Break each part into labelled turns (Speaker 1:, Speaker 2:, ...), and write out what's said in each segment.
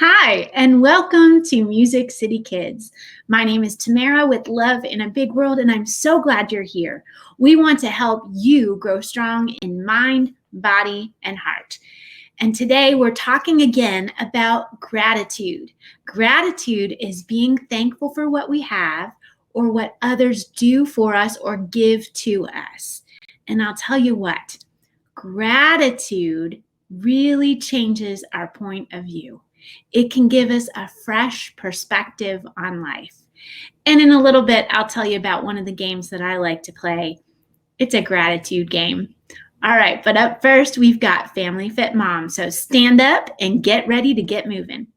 Speaker 1: Hi, and welcome to Music City Kids. My name is Tamara with Love in a Big World, and I'm so glad you're here. We want to help you grow strong in mind, body, and heart. And today we're talking again about gratitude. Gratitude is being thankful for what we have or what others do for us or give to us. And I'll tell you what, gratitude really changes our point of view. It can give us a fresh perspective on life. And in a little bit, I'll tell you about one of the games that I like to play. It's a gratitude game. All right, but up first, we've got Family Fit Mom. So stand up and get ready to get moving.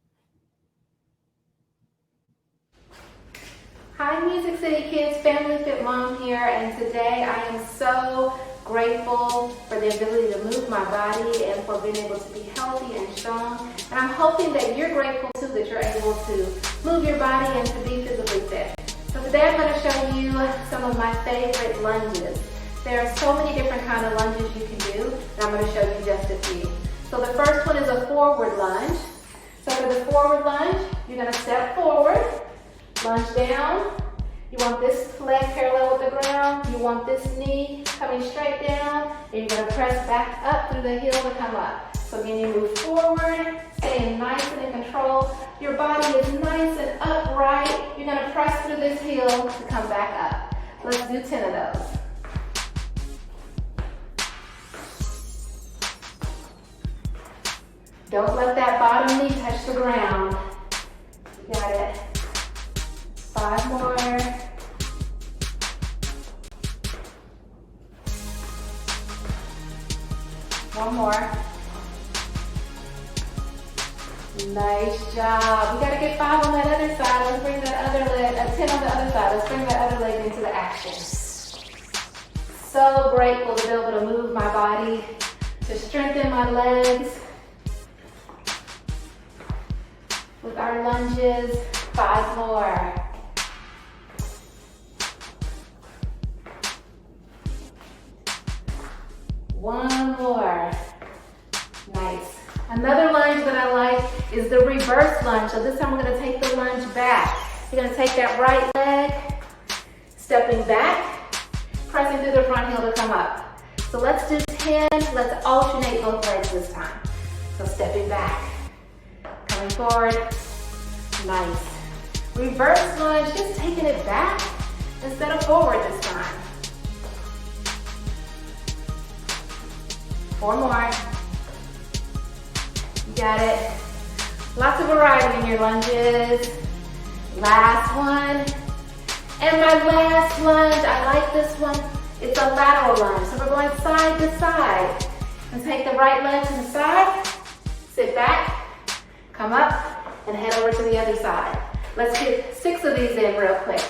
Speaker 2: Hi, Music City Kids, Family Fit Mom here, and today I am so grateful for the ability to move my body and for being able to be healthy and strong. And I'm hoping that you're grateful too that you're able to move your body and to be physically fit. So today I'm going to show you some of my favorite lunges. There are so many different kinds of lunges you can do, and I'm going to show you just a few. So the first one is a forward lunge. So for the forward lunge, you're going to step forward, lunge down. You want this leg parallel with the ground. You want this knee coming straight down. And you're going to press back up through the heel to come up. So again, you move forward, staying nice and in control. Your body is nice and upright. You're going to press through this heel to come back up. Let's do 10 of those. Don't let that bottom knee touch the ground. You got it. 5 more. One more. Nice job. We gotta get 5 on that other side. Let's bring that other leg, 10 on the other side. Let's bring that other leg into the action. So grateful to be able to move my body, to strengthen my legs. With our lunges, 5 more. One more. Nice. Another lunge that I like is the reverse lunge. So this time we're going to take the lunge back. You're going to take that right leg, stepping back, pressing through the front heel to come up. So let's do 10. Let's alternate both legs this time. So stepping back, coming forward. Nice. Reverse lunge, just taking it back instead of forward this time. 4 more. You got it. Lots of variety in your lunges. Last one. And my last lunge, I like this one. It's a lateral lunge. So we're going side to side. And take the right leg to the side. Sit back. Come up and head over to the other side. Let's get 6 of these in real quick.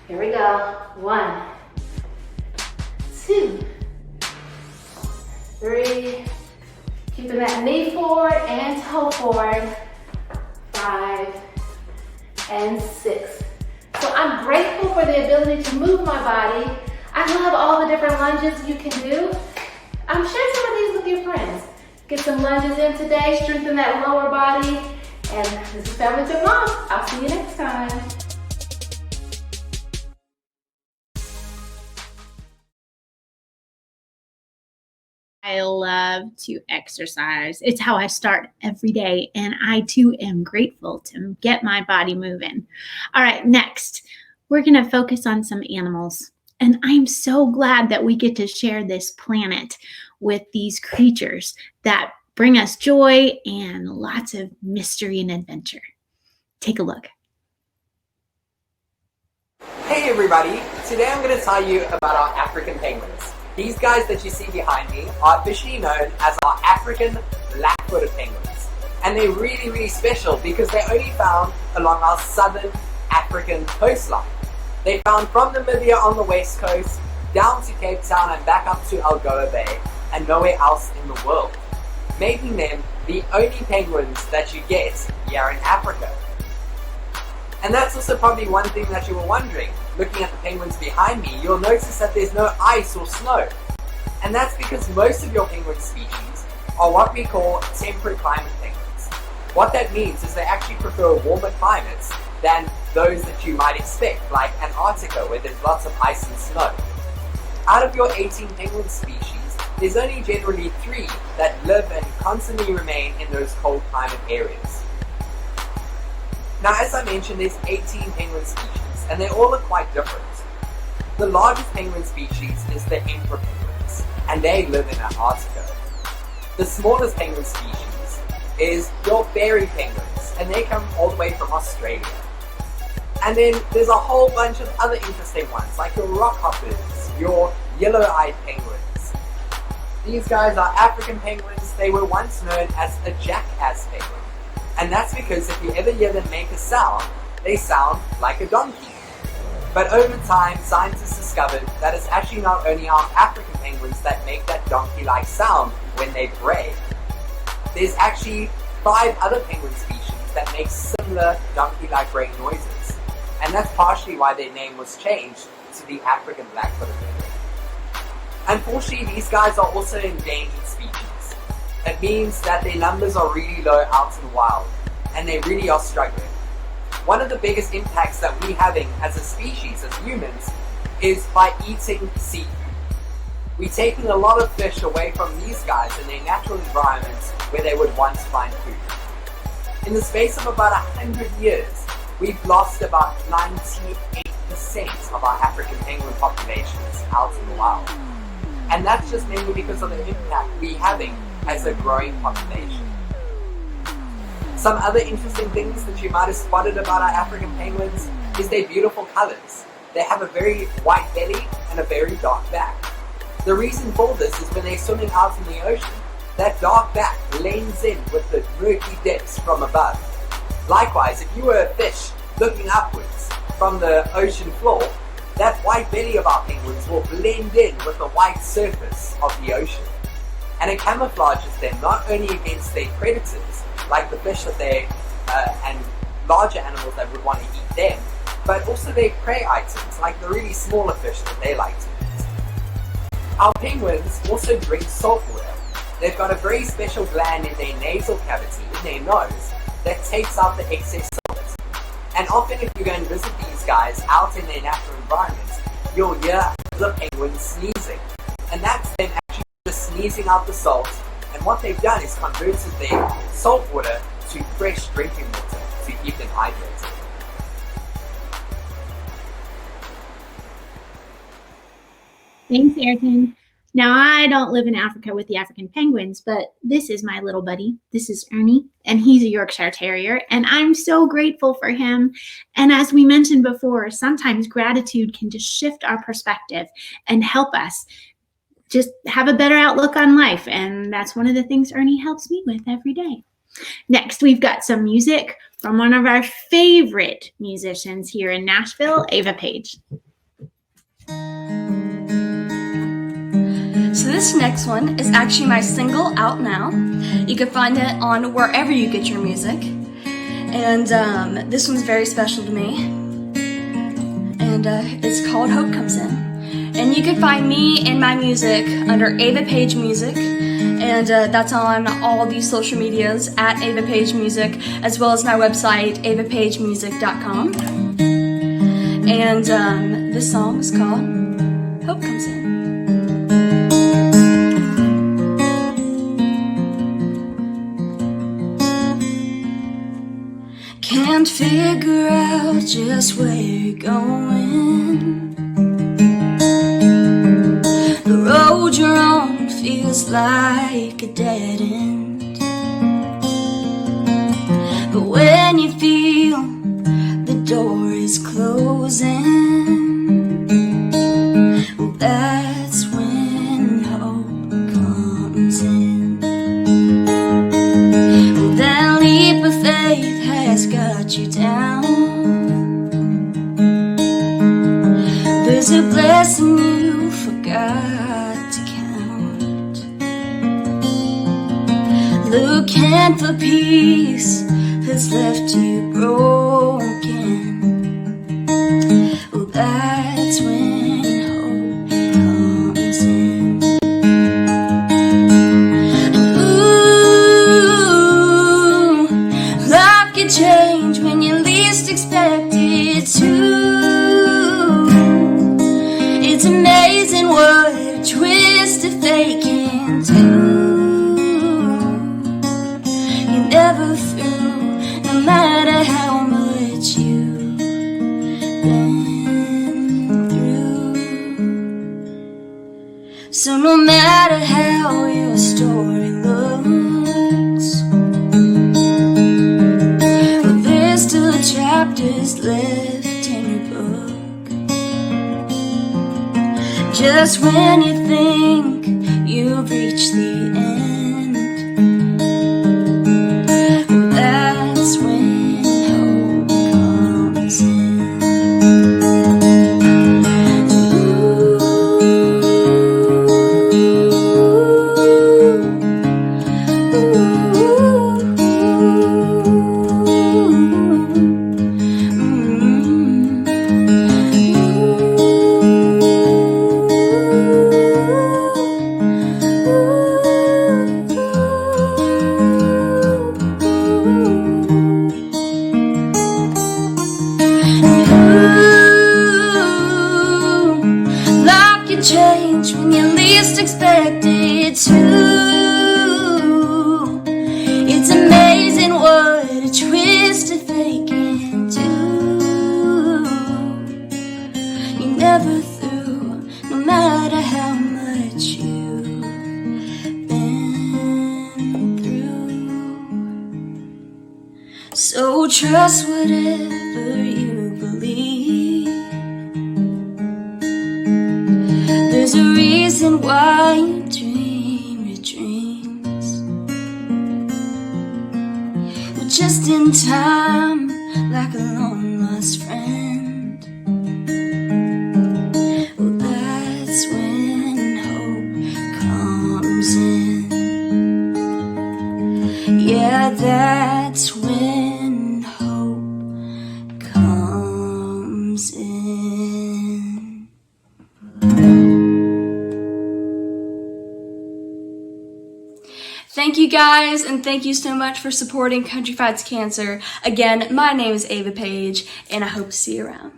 Speaker 2: Here we go. 1, 2, 3, keeping that knee forward and toe forward, 5, and 6. So I'm grateful for the ability to move my body. I love all the different lunges you can do. Share some of these with your friends. Get some lunges in today, strengthen that lower body. And this is Family Fit Mom. I'll see you next time.
Speaker 1: I love to exercise. It's how I start every day, and I too am grateful to get my body moving. All right, next, we're going to focus on some animals. And I'm so glad that we get to share this planet with these creatures that bring us joy and lots of mystery and adventure. Take a look.
Speaker 3: Hey everybody, today I'm going to tell you about our African penguins. These guys that you see behind me are officially known as our African black-footed penguins. And they're really, really special because they're only found along our southern African coastline. They're found from Namibia on the west coast, down to Cape Town and back up to Algoa Bay, and nowhere else in the world, making them the only penguins that you get here in Africa. And that's also probably one thing that you were wondering. Looking at the penguins behind me, you'll notice that there's no ice or snow. And that's because most of your penguin species are what we call temperate climate penguins. What that means is they actually prefer warmer climates than those that you might expect, like Antarctica, where there's lots of ice and snow. Out of your 18 penguin species, there's only generally 3 that live and constantly remain in those cold climate areas. Now, as I mentioned, there's 18 penguin species, and they all are quite different. The largest penguin species is the emperor penguins, and they live in Antarctica. The smallest penguin species is your fairy penguins, and they come all the way from Australia. And then there's a whole bunch of other interesting ones, like your rockhoppers, your yellow-eyed penguins. These guys are African penguins. They were once known as a jackass penguin. And that's because if you ever hear them make a sound, they sound like a donkey. But over time, scientists discovered that it's actually not only our African penguins that make that donkey-like sound when they bray. There's actually 5 other penguin species that make similar donkey-like braying noises. And that's partially why their name was changed to the African black-footed penguin. Unfortunately, these guys are also endangered species. It means that their numbers are really low out in the wild, and they really are struggling. One of the biggest impacts that we're having as a species, as humans, is by eating seafood. We're taking a lot of fish away from these guys in their natural environments where they would once find food. In the space of about 100 years, we've lost about 98% of our African penguin populations out in the wild. And that's just mainly because of the impact we're having as a growing population. Some other interesting things that you might have spotted about our African penguins is their beautiful colors. They have a very white belly and a very dark back. The reason for this is when they're swimming out in the ocean, that dark back blends in with the murky depths from above. Likewise, if you were a fish looking upwards from the ocean floor, that white belly of our penguins will blend in with the white surface of the ocean. And it camouflages them not only against their predators, like the fish that they, and larger animals that would want to eat them, but also their prey items, like the really smaller fish that they like to eat. Our penguins also drink salt water. They've got a very special gland in their nasal cavity, in their nose, that takes out the excess salt. And often if you go and visit these guys out in their natural environments, you'll hear the penguins sneezing. And that's them actually just sneezing out the salt. And what they've done is converted their salt water to fresh drinking water to keep them hydrated.
Speaker 1: Thanks, Ayrton. Now, I don't live in Africa with the African penguins, but this is my little buddy. This is Ernie, and he's a Yorkshire Terrier, and I'm so grateful for him. And as we mentioned before, sometimes gratitude can just shift our perspective and help us just have a better outlook on life, and that's one of the things Ernie helps me with every day. Next, we've got some music from one of our favorite musicians here in Nashville, Ava Page.
Speaker 4: So this next one is actually my single out now. You can find it on wherever you get your music. And this one's very special to me. And it's called Hope Comes In. And you can find me and my music under Ava Page Music. And that's on all these social medias at Ava Page Music, as well as my website, avapagemusic.com. And this song is called Hope Comes In. Can't figure out just where you're going. The road you're on feels like a dead end. But when you feel the door is closing, well, that's when hope comes in. Well, that leap of faith has got you down. There's a blessing you forgot to count. Looking for peace has left you broken. Well, that's when hope comes in. can change when you least expect it to. It's amazing what a twist of fate can do. You're never through, no matter how much you've been through. So no matter how your story looks, well, there's still chapters left in your book. Just when you think you've reached the end, that's when hope comes in. Change when you least expect it to. It's amazing what a twist of fate can do. You're never through, no matter how much you've been through. So trust whatever you believe. There's a reason why you dream your dreams. Well, just in time, like a long lost friend. Well, that's when hope comes in. Yeah, that's when hope comes in. Thank you guys, and thank you so much for supporting Country Fights Cancer. Again, my name is Ava Page, and I hope to see you around.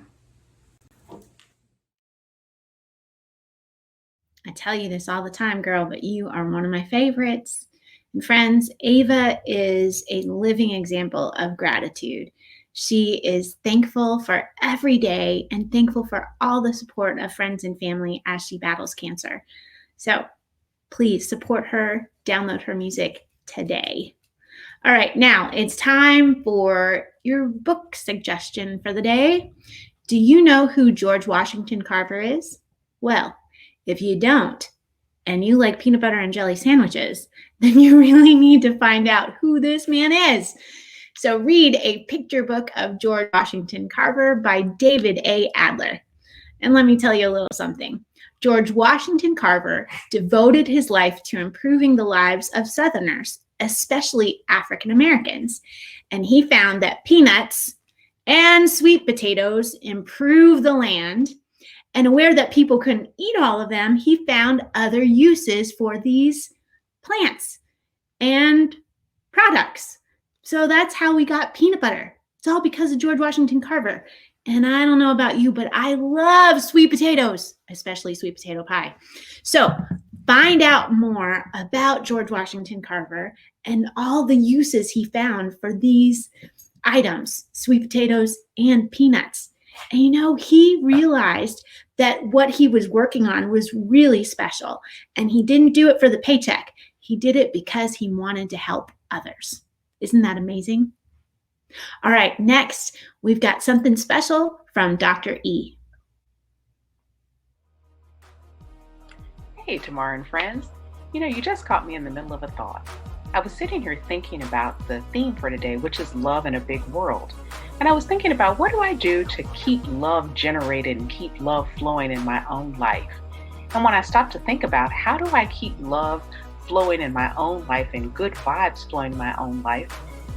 Speaker 1: I tell you this all the time, girl, but you are one of my favorites. And friends, Ava is a living example of gratitude. She is thankful for every day and thankful for all the support of friends and family as she battles cancer. So please support her, download her music today. All right, now it's time for your book suggestion for the day. Do you know who George Washington Carver is? Well, if you don't, and you like peanut butter and jelly sandwiches, then you really need to find out who this man is. So read A Picture Book of George Washington Carver by David A. Adler. And let me tell you a little something. George Washington Carver devoted his life to improving the lives of Southerners, especially African Americans. And he found that peanuts and sweet potatoes improve the land. And aware that people couldn't eat all of them, he found other uses for these plants and products. So that's how we got peanut butter. It's all because of George Washington Carver. And I don't know about you, but I love sweet potatoes, especially sweet potato pie. So find out more about George Washington Carver and all the uses he found for these items, sweet potatoes and peanuts. And you know, he realized that what he was working on was really special. And he didn't do it for the paycheck. He did it because he wanted to help others. Isn't that amazing? All right, next, we've got something special from Dr. E.
Speaker 5: Hey, Tamara and friends. You know, you just caught me in the middle of a thought. I was sitting here thinking about the theme for today, which is love in a big world. And I was thinking about what do I do to keep love generated and keep love flowing in my own life? And when I stopped to think about how do I keep love flowing in my own life and good vibes flowing in my own life,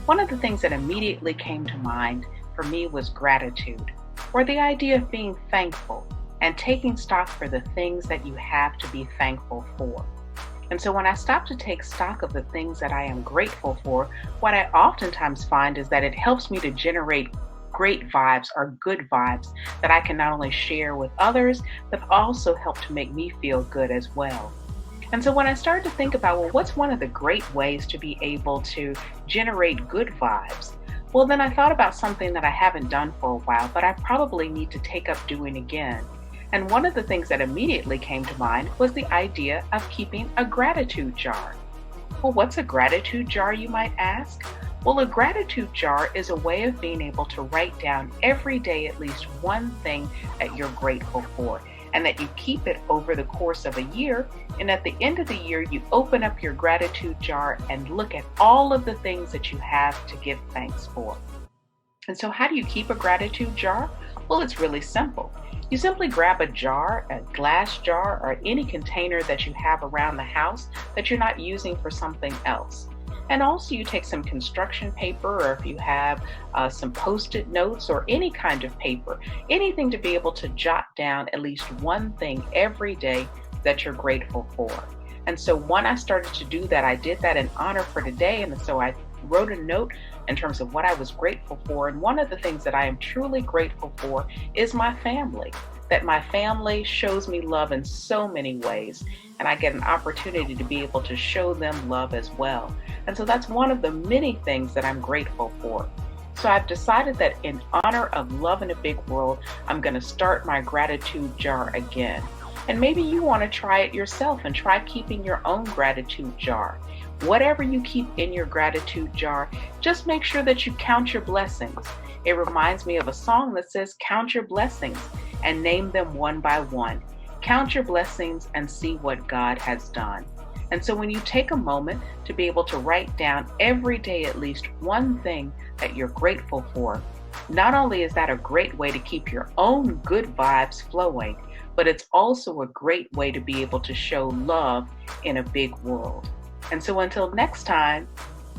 Speaker 5: one of the things that immediately came to mind for me was gratitude, or the idea of being thankful and taking stock for the things that you have to be thankful for. And so when I stop to take stock of the things that I am grateful for, what I oftentimes find is that it helps me to generate great vibes or good vibes that I can not only share with others, but also help to make me feel good as well. And so when I started to think about, well, what's one of the great ways to be able to generate good vibes? Well, then I thought about something that I haven't done for a while, but I probably need to take up doing again. And one of the things that immediately came to mind was the idea of keeping a gratitude jar. Well, what's a gratitude jar, you might ask? Well, a gratitude jar is a way of being able to write down every day at least one thing that you're grateful for, and that you keep it over the course of a year. And at the end of the year, you open up your gratitude jar and look at all of the things that you have to give thanks for. And so how do you keep a gratitude jar? Well, it's really simple. You simply grab a jar, a glass jar, or any container that you have around the house that you're not using for something else. And also you take some construction paper, or if you have some Post-it notes or any kind of paper, anything to be able to jot down at least one thing every day that you're grateful for. And so when I started to do that, I did that in honor for today. And so I wrote a note in terms of what I was grateful for. And one of the things that I am truly grateful for is my family. That my family shows me love in so many ways, and I get an opportunity to be able to show them love as well. And so that's one of the many things that I'm grateful for. So I've decided that in honor of love in a big world, I'm going to start my gratitude jar again. And maybe you want to try it yourself and try keeping your own gratitude jar. Whatever you keep in your gratitude jar, just make sure that you count your blessings. It reminds me of a song that says, count your blessings and name them one by one. Count your blessings and see what God has done. And so when you take a moment to be able to write down every day at least one thing that you're grateful for, not only is that a great way to keep your own good vibes flowing, but it's also a great way to be able to show love in a big world. And so until next time,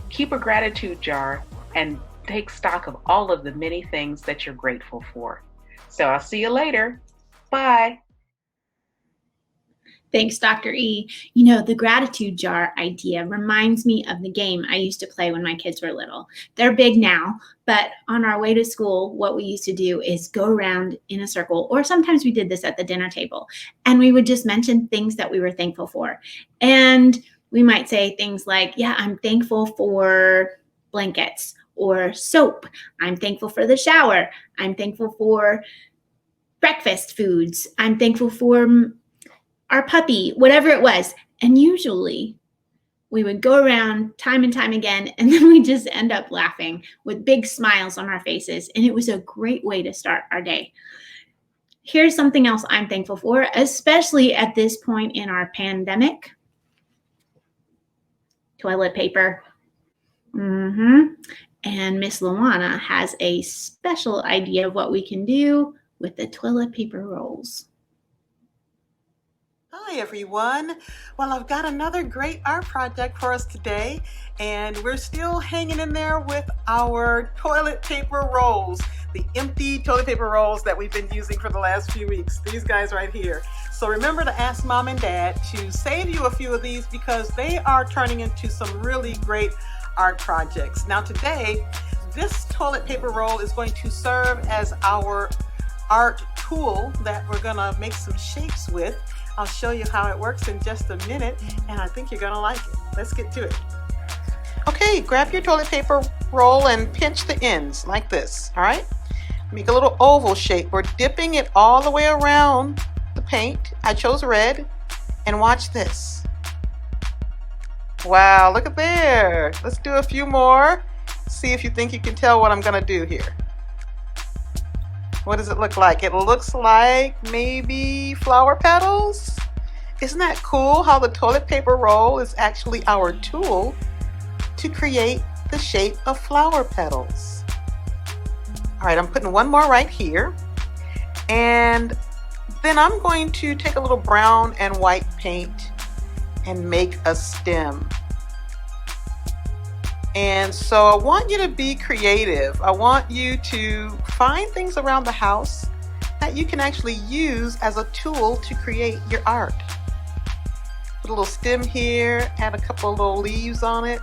Speaker 5: keep a gratitude jar and take stock of all of the many things that you're grateful for. So I'll see you later. Bye.
Speaker 1: Thanks, Dr. E. You know, the gratitude jar idea reminds me of the game I used to play when my kids were little. They're big now, but on our way to school, what we used to do is go around in a circle, or sometimes we did this at the dinner table, and we would just mention things that we were thankful for. And we might say things like, yeah, I'm thankful for blankets or soap. I'm thankful for the shower. I'm thankful for breakfast foods. I'm thankful for our puppy, whatever it was. And usually we would go around time and time again, and then we just end up laughing with big smiles on our faces. And it was a great way to start our day. Here's something else I'm thankful for, especially at this point in our pandemic. Toilet paper. And Miss Lawanna has a special idea of what we can do with the toilet paper rolls.
Speaker 6: Hi everyone. Well, I've got another great art project for us today, and we're still hanging in there with our toilet paper rolls, the empty toilet paper rolls that we've been using for the last few weeks, these guys right here. So remember to ask Mom and Dad to save you a few of these because they are turning into some really great art projects. Now today, this toilet paper roll is going to serve as our art tool that we're gonna make some shapes with. I'll show you how it works in just a minute, and I think you're gonna like it. Let's get to it. Okay, grab your toilet paper roll and pinch the ends like this, all right? Make a little oval shape. We're dipping it all the way around the paint. I chose red, and watch this. Wow, look at there. Let's do a few more. See if you think you can tell what I'm gonna do here. What does it look like? It looks like maybe flower petals. Isn't that cool how the toilet paper roll is actually our tool to create the shape of flower petals? All right, I'm putting one more right here. And then I'm going to take a little brown and white paint and make a stem. And so I want you to be creative. I want you to find things around the house that you can actually use as a tool to create your art. Put a little stem here, add a couple of little leaves on it.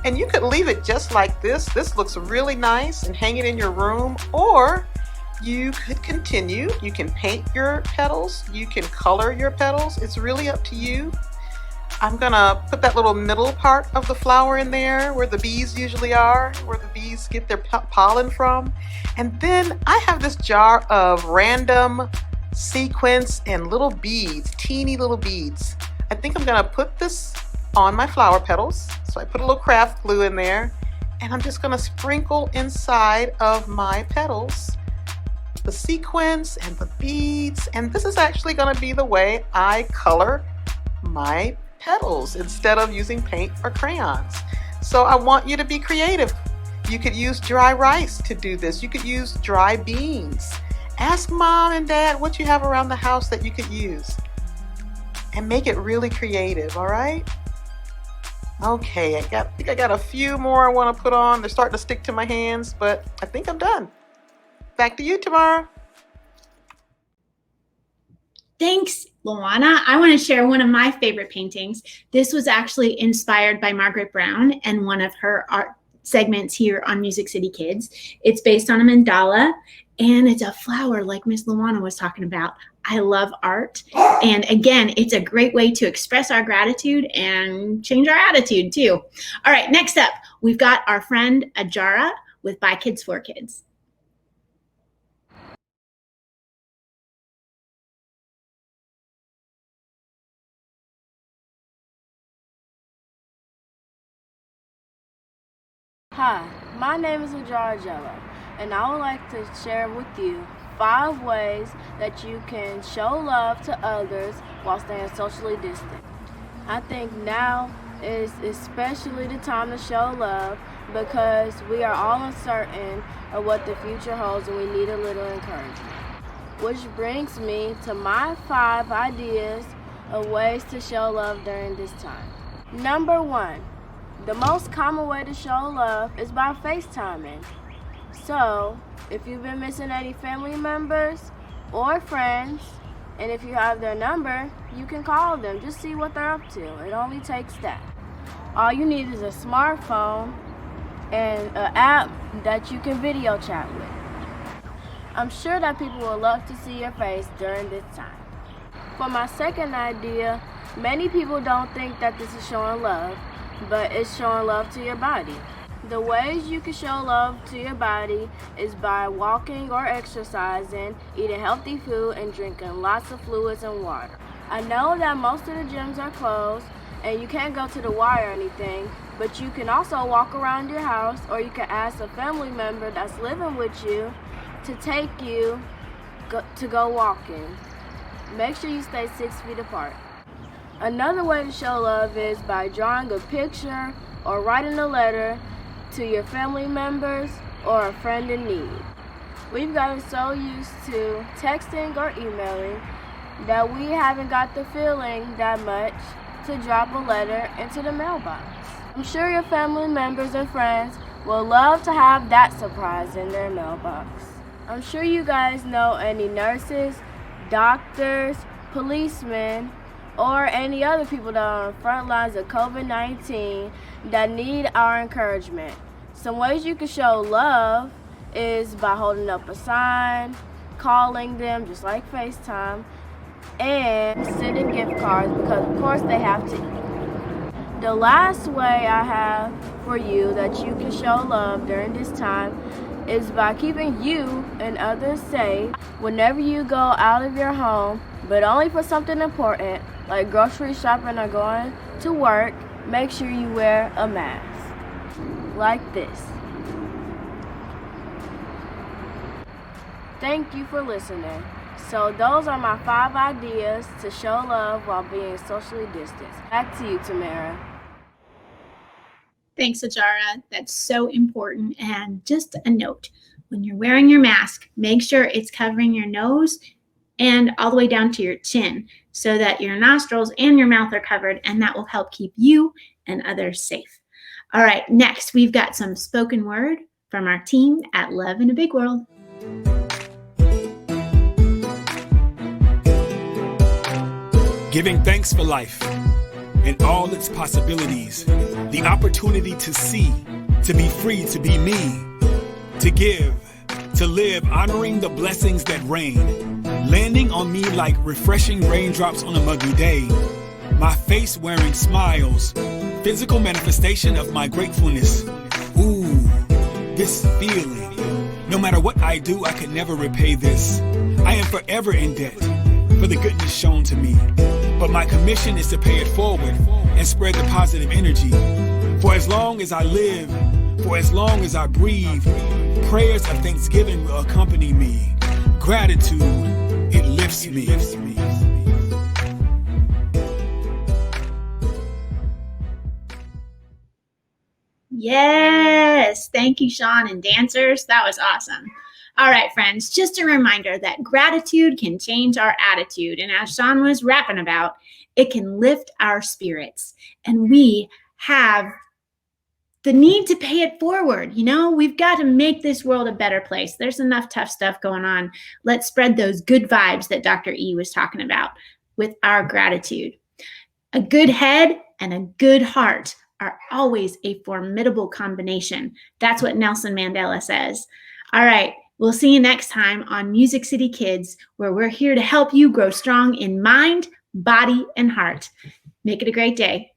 Speaker 6: And you could leave it just like this. This looks really nice and hang it in your room, or you could continue. You can paint your petals, you can color your petals. It's really up to you. I'm gonna put that little middle part of the flower in there where the bees usually are, where the bees get their pollen from. And then I have this jar of random sequins and little beads, teeny little beads. I think I'm gonna put this on my flower petals. So I put a little craft glue in there, and I'm just gonna sprinkle inside of my petals the sequins and the beads. And this is actually gonna be the way I color my petals instead of using paint or crayons. So I want you to be creative. You could use dry rice to do this. You could use dry beans. Ask mom and dad what you have around the house that you could use and make it really creative, all right? Okay, I think I got a few more I want to put on. They're starting to stick to my hands, but I think I'm done. Back to you, Tamara.
Speaker 1: Thanks, Lawanna. I want to share one of my favorite paintings. This was actually inspired by Margaret Brown and one of her art segments here on Music City Kids. It's based on a mandala, and it's a flower like Miss Lawanna was talking about. I love art. And again, it's a great way to express our gratitude and change our attitude too. All right, next up, we've got our friend Ajara with By Kids for Kids.
Speaker 7: Hi, my name is Ajara, and I would like to share with you 5 ways that you can show love to others while staying socially distant. I think now is especially the time to show love because we are all uncertain of what the future holds and we need a little encouragement. Which brings me to my 5 ideas of ways to show love during this time. Number 1. The most common way to show love is by FaceTiming. So, if you've been missing any family members or friends, and if you have their number, you can call them. Just see what they're up to. It only takes that. All you need is a smartphone and an app that you can video chat with. I'm sure that people will love to see your face during this time. For my second idea, many people don't think that this is showing love, but it's showing love to your body. The ways you can show love to your body is by walking or exercising, eating healthy food, and drinking lots of fluids and water. I know that most of the gyms are closed and you can't go to the Y or anything, but you can also walk around your house, or you can ask a family member that's living with you to take you to go walking. Make sure you stay 6 feet apart. Another way to show love is by drawing a picture or writing a letter to your family members or a friend in need. We've gotten so used to texting or emailing that we haven't got the feeling that much to drop a letter into the mailbox. I'm sure your family members and friends will love to have that surprise in their mailbox. I'm sure you guys know any nurses, doctors, policemen, or any other people that are on the front lines of COVID-19 that need our encouragement. Some ways you can show love is by holding up a sign, calling them just like FaceTime, and sending gift cards because of course they have to. The last way I have for you that you can show love during this time is by keeping you and others safe whenever you go out of your home, but only for something important like grocery shopping or going to work. Make sure you wear a mask like this. Thank you for listening. So those are my 5 ideas to show love while being socially distanced. Back to you, Tamara.
Speaker 1: Thanks, Ajara. That's so important. And just a note, when you're wearing your mask, make sure it's covering your nose and all the way down to your chin so that your nostrils and your mouth are covered, and that will help keep you and others safe. All right, next we've got some spoken word from our team at Love in a Big World.
Speaker 8: Giving thanks for life. and all its possibilities. The opportunity to see, to be free, to be me, to give, to live, honoring the blessings that rain, landing on me like refreshing raindrops on a muggy day. My face wearing smiles, physical manifestation of my gratefulness. Ooh, this feeling. No matter what I do, I could never repay this. I am forever in debt for the goodness shown to me. But my commission is to pay it forward and spread the positive energy. For as long as I live, for as long as I breathe, prayers of thanksgiving will accompany me. Gratitude, it lifts me.
Speaker 1: Yes, thank you, Sean and dancers. That was awesome. All right, friends, just a reminder that gratitude can change our attitude. And as Sean was rapping about, it can lift our spirits. And we have the need to pay it forward. You know, we've got to make this world a better place. There's enough tough stuff going on. Let's spread those good vibes that Dr. E was talking about with our gratitude. A good head and a good heart are always a formidable combination. That's what Nelson Mandela says. All right, we'll see you next time on Music City Kids, where we're here to help you grow strong in mind, body, and heart. Make it a great day.